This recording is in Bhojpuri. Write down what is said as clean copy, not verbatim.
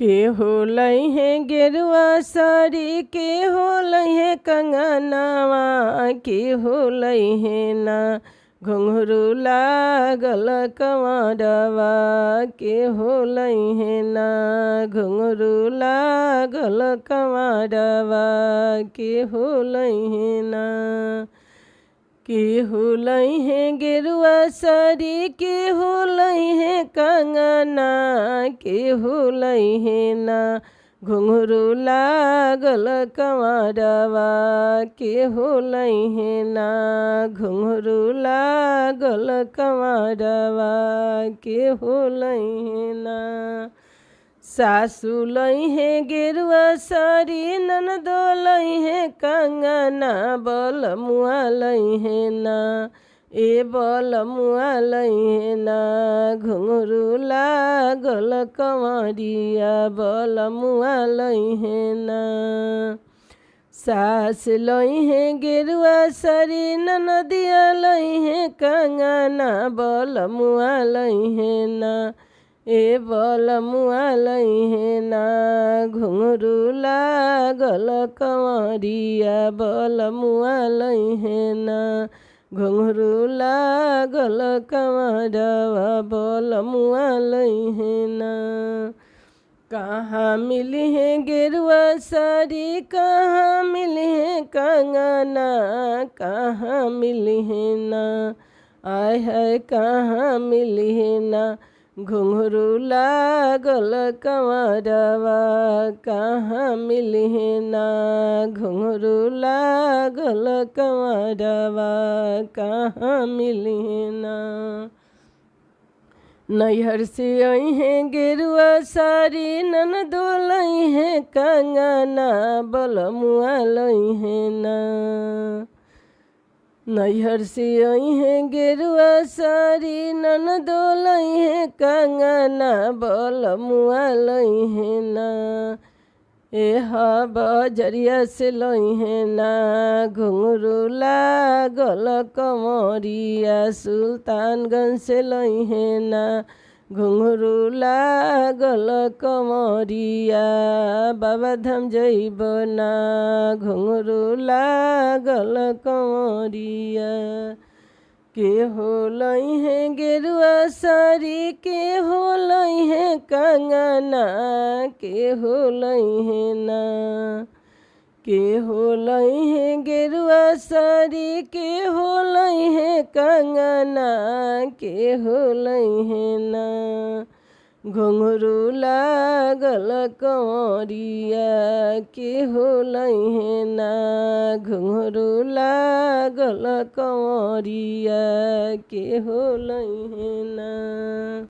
के होलै है गेरुआ साड़ी के होलै है कंगनवा के होलै है ना घुंघरू लागल कमरवा के होलै है ना घुंघरू लागल कमरवा के होलै है ना के होलै है गेरुआ साड़ी के होलै है कंगना के होलै है ना घुंघरू लागल कमरवा के होलै है ना घुंघरू लागल कमरवा के होलै है ना सासु लै है गेरुआ साड़ी ननदो लै है कंगना बलमुआ लै है ना ए बलमुआ लै है ना घुंघरू लागल कमरिया बलमुआ लै है ना सास लै है गेरुआ साड़ी ननदिया लै है कंगना बलमुआ लै है ना ए बलमुआ लै है ना घुंघरू लागल कमरिया बलमुआ लै है ना घुंघरू लागल कमरवा बलमुआ लै है ना कहाँ मिली है गेरुआ साड़ी कहाँ मिली है कंगना कहाँ मिली है ना आय है कहाँ मिली है ना घुंघरू लागल कमरवा कहाँ मिली है ना घुंघरू लागल कमरवा कहाँ मिली है ना नैहर से आई है गेरुआ साड़ी ननदो लै है कंगना बलमुआ लै है ना नैहर से आई है गेरुआ साड़ी ननदो लै है कंगना बलमुआ लै है ना बजरिया से लै है ना घुंघरू लागल कमरिया सुल्तानगंज से लै है ना घुंघरू लागल कमरिया बाबाधाम जइब ना घुंघरू लागल कमरिया के होलै है गेरुआ साड़ी के होलै है कंगना के होलै है ना के होलै है गेरुआ साड़ी के होलै है कंगना के होलै है ना घुंघरू लागल कमरिया के होलै है ना घुंघरू लागल कमरिया के होलै है ना।